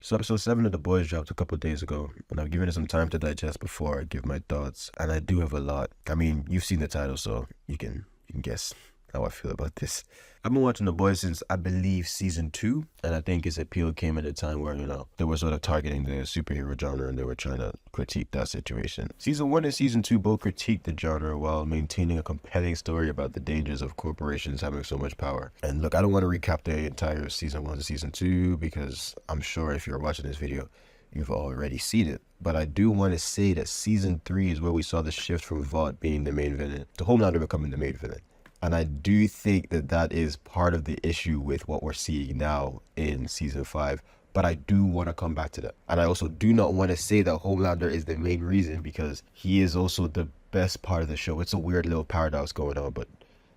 So episode 7 of The Boys dropped a couple of days ago, and I've given it some time to digest before I give my thoughts, and I do have a lot. I mean, you've seen the title, so you can guess how I feel about this. I've been watching The Boys since, I believe, season 2, and I think its appeal came at a time where, they were sort of targeting the superhero genre and they were trying to critique that situation. Season 1 and season 2 both critiqued the genre while maintaining a compelling story about the dangers of corporations having so much power. And look, I don't want to recap the entire season 1 to season 2 because I'm sure if you're watching this video, you've already seen it. But I do want to say that season 3 is where we saw the shift from Vought being the main villain to Homelander becoming the main villain. And I do think that that is part of the issue with what we're seeing now in season 5. But I do want to come back to that. And I also do not want to say that Homelander is the main reason because he is also the best part of the show. It's a weird little paradox going on, but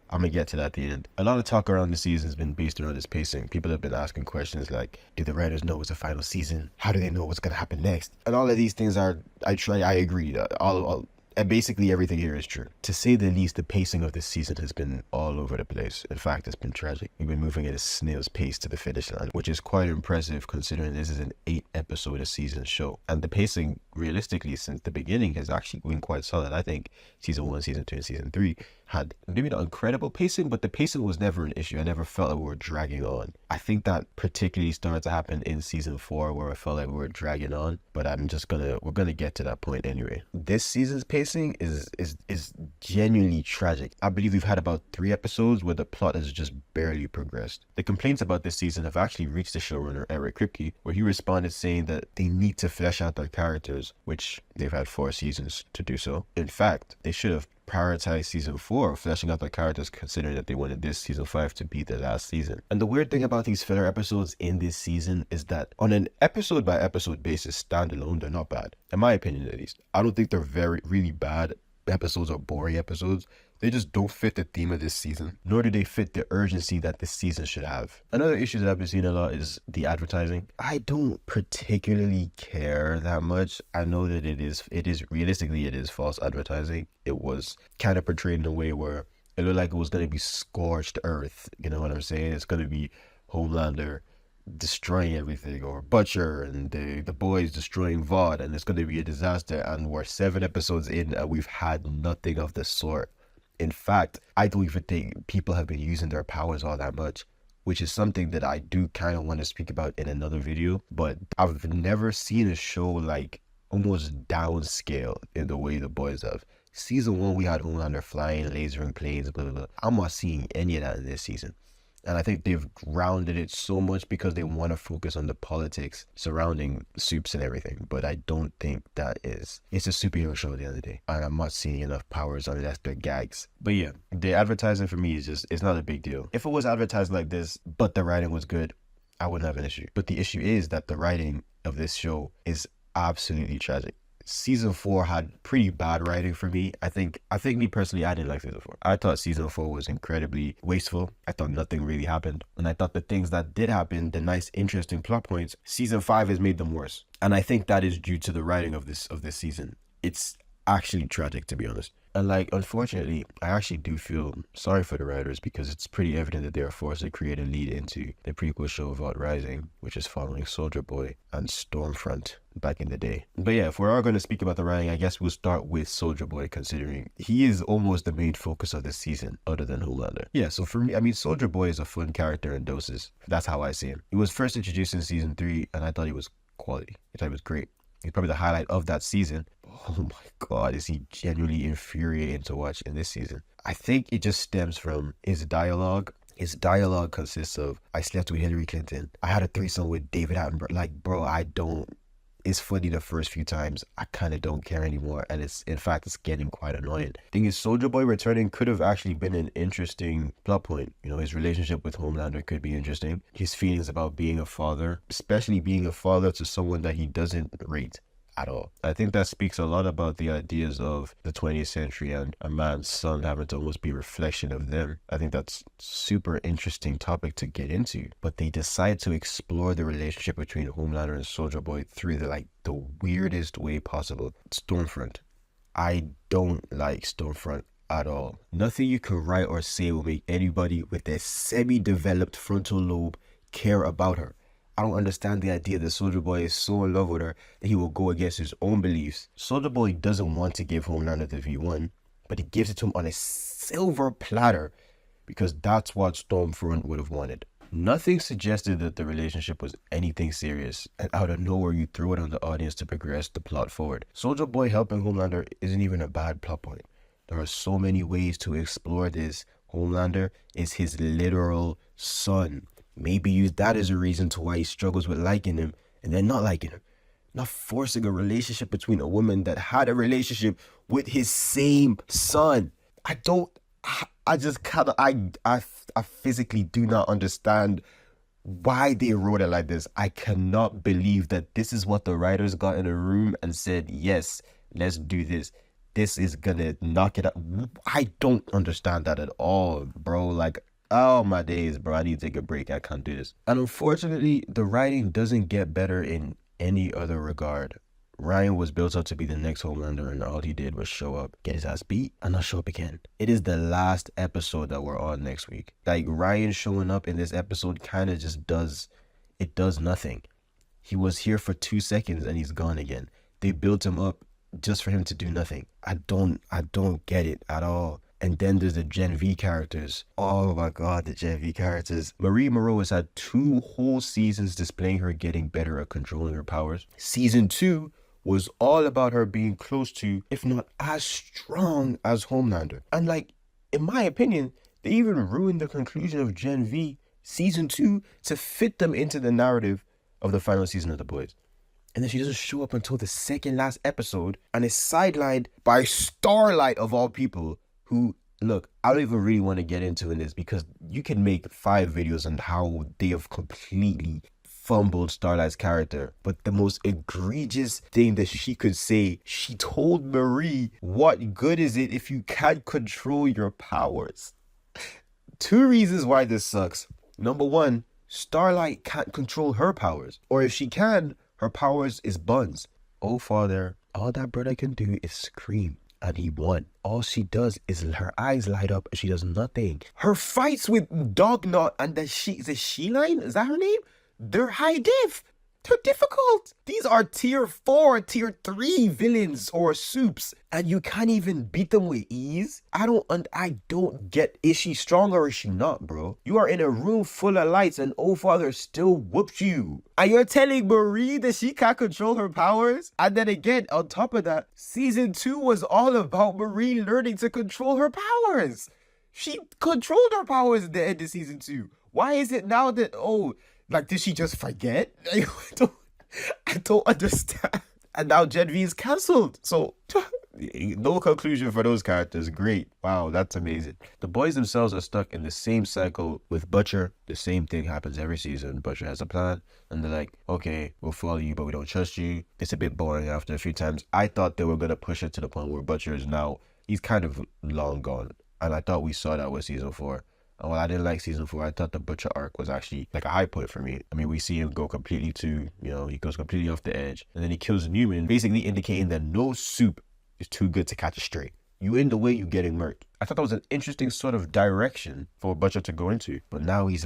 I'm going to get to that at the end. A lot of talk around the season has been based around this pacing. People have been asking questions like, do the writers know it's a final season? How do they know what's going to happen next? And all of these things I agree. And basically everything here is true. To say the least, the pacing of this season has been all over the place. In fact, it's been tragic. We've been moving at a snail's pace to the finish line, which is quite impressive considering this is an 8-episode a season show. And the pacing, realistically, since the beginning has actually been quite solid. I think season 1, season 2, and season 3 had maybe not incredible pacing, but the pacing was never an issue. I never felt like we were dragging on. I think that particularly started to happen in season 4 where I felt like we were dragging on, but we're gonna get to that point anyway. This season's pacing is genuinely tragic. I believe we've had about 3 episodes where the plot has just barely progressed. The complaints about this season have actually reached the showrunner Eric Kripke, where he responded saying that they need to flesh out their characters, which they've had 4 seasons to do so. In fact, they should have prioritized season 4, fleshing out their characters, considering that they wanted this season 5 to be the last season. And the weird thing about these filler episodes in this season is that on an episode by episode basis, standalone, they're not bad. In my opinion, at least. I don't think they're really bad episodes or boring episodes. They just don't fit the theme of this season, nor do they fit the urgency that this season should have. Another issue that I've been seeing a lot is the advertising. I don't particularly care that much. I know that it is realistically, it is false advertising. It was kind of portrayed in a way where it looked like it was going to be scorched earth. You know what I'm saying? It's going to be Homelander destroying everything, or Butcher and the boys destroying Vought, and it's going to be a disaster. And we're 7 episodes in and we've had nothing of the sort. In fact, I don't even think people have been using their powers all that much, which is something that I do kind of want to speak about in another video. But I've never seen a show like almost downscale in the way The Boys have. Season 1, we had Homelander flying, lasering planes, blah, blah, blah. I'm not seeing any of that in this season. And I think they've grounded it so much because they want to focus on the politics surrounding Supes and everything. But I don't think it's a superhero show at the end of the day. And I'm not seeing enough powers unless they're gags. But yeah, the advertising for me it's not a big deal. If it was advertised like this, but the writing was good, I wouldn't have an issue. But the issue is that the writing of this show is absolutely tragic. Season 4 had pretty bad writing for me. I think me personally, I didn't like season 4. I thought season 4 was incredibly wasteful. I thought nothing really happened. And I thought the things that did happen, the nice, interesting plot points, season 5 has made them worse. And I think that is due to the writing of this season. It's actually tragic, to be honest. And unfortunately, I actually do feel sorry for the writers because it's pretty evident that they are forced to create a lead into the prequel show Vought Rising, which is following Soldier Boy and Stormfront back in the day. But yeah, if we are going to speak about the writing, I guess we'll start with Soldier Boy, considering he is almost the main focus of this season, other than Homelander. Yeah, so for me, I mean, Soldier Boy is a fun character in doses. That's how I see him. He was first introduced in season 3, and I thought he was quality. I thought he was great. He's probably the highlight of that season. Oh my God, is he genuinely infuriating to watch in this season. I think it just stems from his dialogue. His dialogue consists of, I slept with Hillary Clinton. I had a threesome with David Attenborough. Like, bro, it's funny the first few times. I kind of don't care anymore. And it's getting quite annoying. Thing is, Soldier Boy returning could have actually been an interesting plot point. His relationship with Homelander could be interesting. His feelings about being a father, especially being a father to someone that he doesn't rate at all. I think that speaks a lot about the ideas of the 20th century and a man's son having to almost be a reflection of them. I think that's super interesting topic to get into. But they decide to explore the relationship between Homelander and Soldier Boy through the weirdest way possible. Stormfront. I don't like Stormfront at all. Nothing you can write or say will make anybody with a semi-developed frontal lobe care about her. I don't understand the idea that Soldier Boy is so in love with her that he will go against his own beliefs. Soldier Boy doesn't want to give Homelander the V1, but he gives it to him on a silver platter because that's what Stormfront would have wanted. Nothing suggested that the relationship was anything serious, and out of nowhere you throw it on the audience to progress the plot forward. Soldier Boy helping Homelander isn't even a bad plot point. There are so many ways to explore this. Homelander is his literal son. Maybe use that as a reason to why he struggles with liking him and then not liking him. Not forcing a relationship between a woman that had a relationship with his same son. I just kind of, I physically do not understand why they wrote it like this. I cannot believe that this is what the writers got in a room and said, yes, let's do this. This is gonna knock it out. I don't understand that at all, bro. Like, oh my days, bro. I need to take a break. I can't do this. And unfortunately, the writing doesn't get better in any other regard. Ryan was built up to be the next Homelander, and all he did was show up, get his ass beat, and not show up again. It is the last episode that we're on next week. Like, Ryan showing up in this episode kind of just does nothing. He was here for 2 seconds and he's gone again. They built him up just for him to do nothing. I don't get it at all. And then there's the Gen V characters. Oh my God, the Gen V characters. Marie Moreau has had 2 whole seasons displaying her getting better at controlling her powers. Season 2 was all about her being close to, if not as strong as Homelander. And like, in my opinion, they even ruined the conclusion of Gen V Season 2 to fit them into the narrative of the final season of The Boys. And then she doesn't show up until the second last episode and is sidelined by Starlight of all people, who, look, I don't even really want to get into this because you can make 5 videos on how they have completely fumbled Starlight's character. But the most egregious thing that she could say, she told Marie, what good is it if you can't control your powers? 2 reasons why this sucks. Number 1, Starlight can't control her powers. Or if she can, her powers is buns. Oh, father, all that brother can do is scream. And he won. All she does is her eyes light up and she does nothing. Her fights with Dognut and the She-Line, is that her name? They're high diff. They're difficult. These are tier 4, tier 3 villains or soups, and you can't even beat them with ease. I don't get, is she strong or is she not, bro? You are in a room full of lights and oh father still whoops you. And you're telling Marie that she can't control her powers? And then again, on top of that, season 2 was all about Marie learning to control her powers. She controlled her powers at the end of season 2. Why is it now that, like, did she just forget? I don't understand. And now Gen V is cancelled. So, no conclusion for those characters. Great. Wow, that's amazing. The boys themselves are stuck in the same cycle with Butcher. The same thing happens every season. Butcher has a plan, and they're like, okay, we'll follow you, but we don't trust you. It's a bit boring after a few times. I thought they were going to push it to the point where Butcher is now, he's kind of long gone. And I thought we saw that with season 4. And while I didn't like season 4, I thought the Butcher arc was actually like a high point for me. I mean, we see him go completely he goes completely off the edge. And then he kills Newman, basically indicating that no soup is too good to catch a stray. You in the way, you getting murked. I thought that was an interesting sort of direction for Butcher to go into. But now he's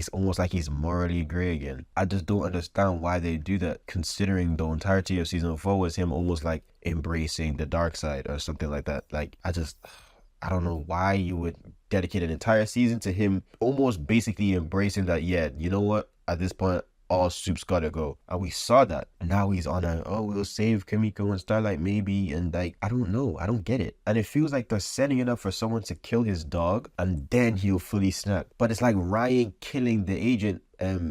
almost like he's morally gray again. I just don't understand why they do that, considering the entirety of season 4 was him almost like embracing the dark side or something like that. Like, I don't know why you would dedicate an entire season to him almost basically embracing that, yeah, you know what? At this point, all soups gotta go. And we saw that. And now he's on we'll save Kimiko and Starlight maybe. And like, I don't know. I don't get it. And it feels like they're setting it up for someone to kill his dog and then he'll fully snap. But it's like Ryan killing the agent,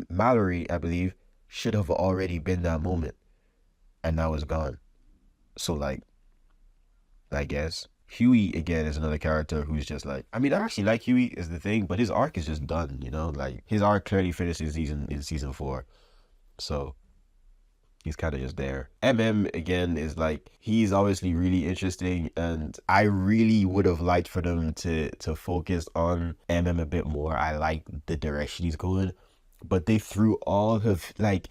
Mallory, I believe, should have already been that moment. And now it's gone. So like, I guess. Huey, again, is another character who's just like, I mean, I actually like Huey is the thing, but his arc is just done, like his arc clearly finished in season 4. So he's kind of just there. again, is like, he's obviously really interesting, and I really would have liked for them to focus on a bit more. I like the direction he's going, but they threw all of like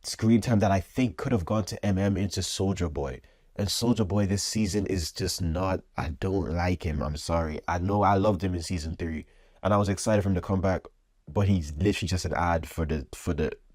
screen time that I think could have gone to into Soldier Boy. And Soldier Boy this season is just not, I don't like him. I'm sorry. I know I loved him in season 3. And I was excited for him to come back but he's literally just an ad for the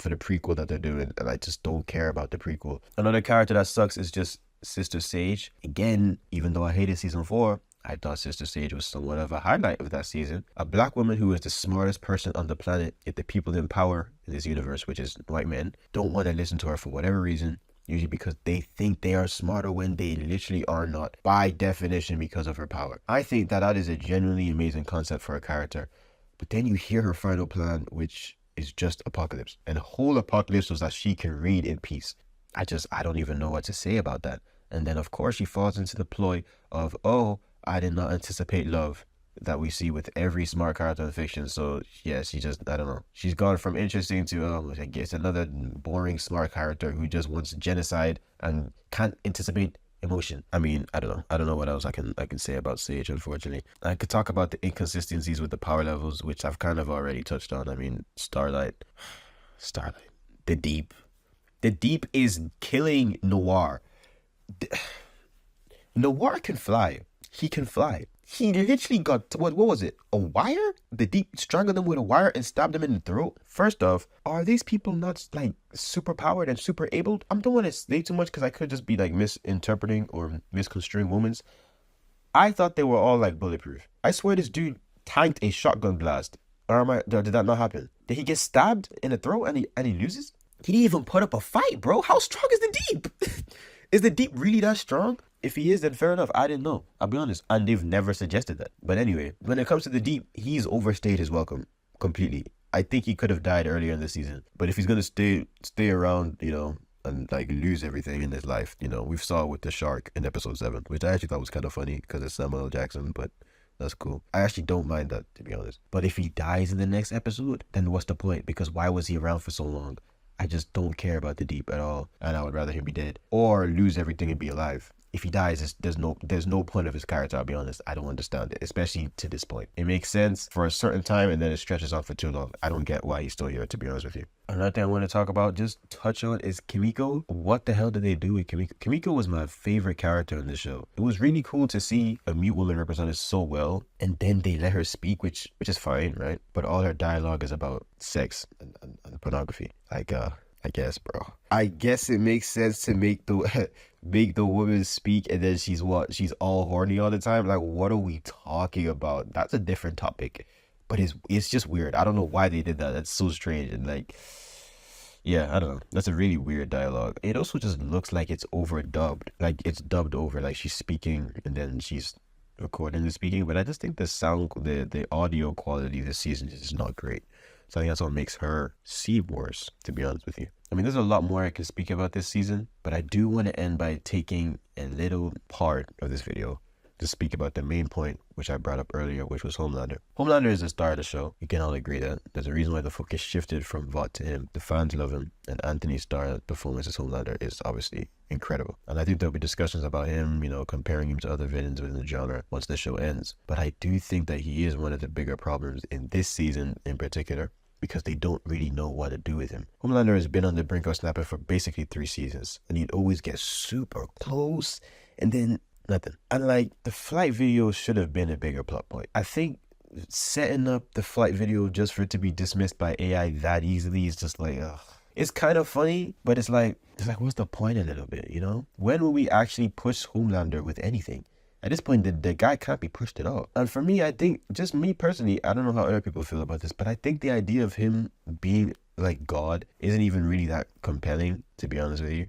prequel that they're doing, and I just don't care about the prequel. Another character that sucks is just Sister Sage. Again, even though I hated season 4, I thought Sister Sage was somewhat of a highlight of that season. A black woman who is the smartest person on the planet, yet the people in power in this universe, which is white men, don't want to listen to her for whatever reason. Usually because they think they are smarter when they literally are not, by definition, because of her power. I think that is a genuinely amazing concept for a character. But then you hear her final plan, which is just Apocalypse. And the whole Apocalypse was that she can read in peace. I don't even know what to say about that. And then, of course, she falls into the ploy of, oh, I did not anticipate love, that we see with every smart character in fiction. So yeah, she just, I don't know. She's gone from interesting to, I guess, another boring smart character who just wants genocide and can't anticipate emotion. I mean, I don't know what else I can say about Sage, unfortunately. I could talk about the inconsistencies with the power levels, which I've kind of already touched on. I mean, Starlight, the Deep is killing Noir. Noir can fly. He can fly. He literally got, what was it? A wire? The Deep strangled him with a wire and stabbed him in the throat. First off, are these people not like super powered and super abled? I don't want to say too much because I could just be like misinterpreting or misconstruing moments. I thought they were all like bulletproof. I swear this dude tanked a shotgun blast. Or did that not happen? Did he get stabbed in the throat and he loses? He didn't even put up a fight, bro. How strong is the Deep? Is the Deep really that strong? If he is, then fair enough. I didn't know. I'll be honest. And they've never suggested that. But anyway, when it comes to the Deep, he's overstayed his welcome completely. I think he could have died earlier in the season. But if he's going to stay around, and like lose everything in his life, we've saw with the shark in episode 7, which I actually thought was kind of funny because it's Samuel L. Jackson, but that's cool. I actually don't mind that, to be honest. But if he dies in the next episode, then what's the point? Because why was he around for so long? I just don't care about the Deep at all. And I would rather him be dead or lose everything and be alive. If he dies, there's no point of his character, I'll be honest. I don't understand it, especially to this point. It makes sense for a certain time and then it stretches on for too long. I don't get why he's still here, to be honest with you. Another thing I want to talk about, just touch on, is Kimiko. What the hell did they do with Kimiko? Kimiko was my favorite character in the show. It was really cool to see a mute woman represented so well, and then they let her speak, which is fine, right? But all her dialogue is about sex and pornography. Like, I guess, bro. I guess it makes sense to make the woman speak, and then she's all horny all the time. Like, what are we talking about? That's a different topic, but it's just weird. I don't know why they did that. That's so strange. And like, yeah, I don't know. That's a really weird dialogue. It also just looks like it's overdubbed. Like it's dubbed over. Like she's speaking and then she's recording the speaking. But I just think the audio quality this season is just not great. So I think that's what makes her seem worse, to be honest with you. I mean, there's a lot more I can speak about this season, but I do want to end by taking a little part of this video to speak about the main point, which I brought up earlier, which was Homelander. Homelander is the star of the show. You can all agree that. There's a reason why the focus shifted from Vought to him. The fans love him, and Anthony Starr's performance as Homelander is obviously incredible. And I think there'll be discussions about him, comparing him to other villains within the genre once the show ends. But I do think that he is one of the bigger problems in this season in particular, because they don't really know what to do with him. Homelander has been on the brink of snapping for basically 3 seasons, and he'd always get super close, and then nothing. And like, the flight video should have been a bigger plot point. I think setting up the flight video just for it to be dismissed by AI that easily is just like, ugh. It's kind of funny, but it's like, what's the point a little bit, When will we actually push Homelander with anything? At this point, the guy can't be pushed at all. And for me, I think, just me personally, I don't know how other people feel about this, but I think the idea of him being like God isn't even really that compelling, to be honest with you.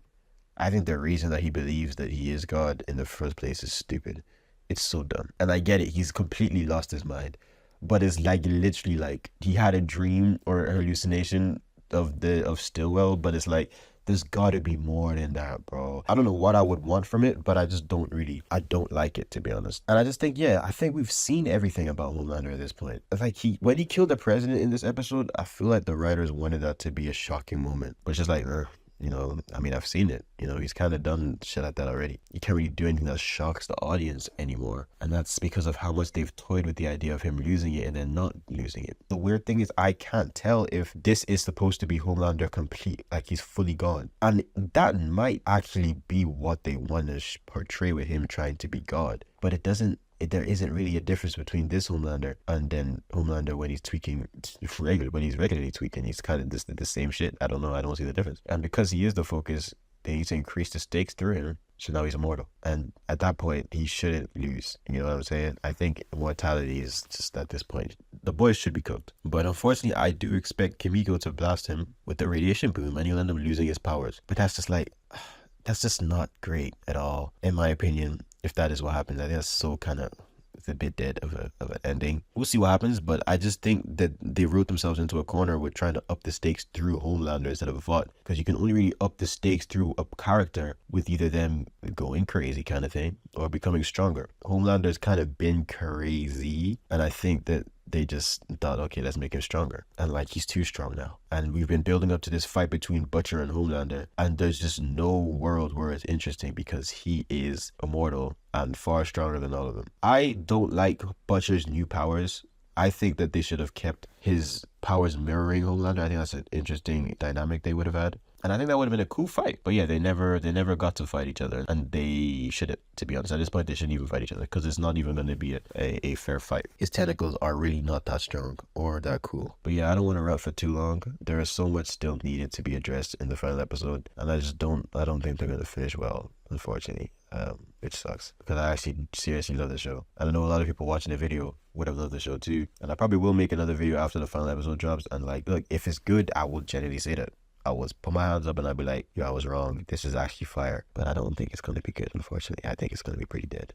I think the reason that he believes that he is God in the first place is stupid. It's so dumb. And I get it, he's completely lost his mind. But it's like literally like he had a dream or a hallucination of Stillwell, but it's like, there's gotta be more than that, bro. I don't know what I would want from it, but I don't like it, to be honest. And I just think, I think we've seen everything about Homelander at this point. It's like when he killed the president in this episode, I feel like the writers wanted that to be a shocking moment. But it's just like, I mean, I've seen it. He's kind of done shit like that already. You can't really do anything that shocks the audience anymore. And that's because of how much they've toyed with the idea of him losing it and then not losing it. The weird thing is, I can't tell if this is supposed to be Homelander complete, like he's fully gone. And that might actually be what they want to portray with him trying to be God. But it doesn't there isn't really a difference between this Homelander and then Homelander when he's tweaking when he's regularly tweaking. He's kind of just the same shit. I don't know. I don't see the difference. And because he is the focus, they need to increase the stakes through him. So now he's immortal. And at that point, he shouldn't lose. You know what I'm saying? I think immortality is just at this point, the boys should be cooked. But unfortunately, I do expect Kimiko to blast him with the radiation boom and he'll end up losing his powers. But that's just like, that's just not great at all, in my opinion. If that is what happens, I think that's so kind of, it's a bit dead of an ending. We'll see what happens, but I just think that they wrote themselves into a corner with trying to up the stakes through Homelander instead of Vought, because you can only really up the stakes through a character with either them going crazy kind of thing or becoming stronger. Homelander's kind of been crazy, and I think that they just thought, okay, let's make him stronger. And like, he's too strong now. And we've been building up to this fight between Butcher and Homelander, and there's just no world where it's interesting because he is immortal and far stronger than all of them. I don't like Butcher's new powers. I think that they should have kept his powers mirroring Homelander. I think that's an interesting dynamic they would have had. And I think that would have been a cool fight. But yeah, they never got to fight each other. And they shouldn't, to be honest. At this point, they shouldn't even fight each other because it's not even going to be a fair fight. His tentacles are really not that strong or that cool. But yeah, I don't want to rant for too long. There is so much still needed to be addressed in the final episode. And I don't think they're going to finish well, unfortunately. Which sucks because I actually seriously love the show. And I know a lot of people watching the video would have loved the show too. And I probably will make another video after the final episode drops. And like, look, if it's good, I will genuinely say that. I was put my hands up and I'd be like, yo, I was wrong. This is actually fire. But I don't think it's going to be good, unfortunately. I think it's going to be pretty dead.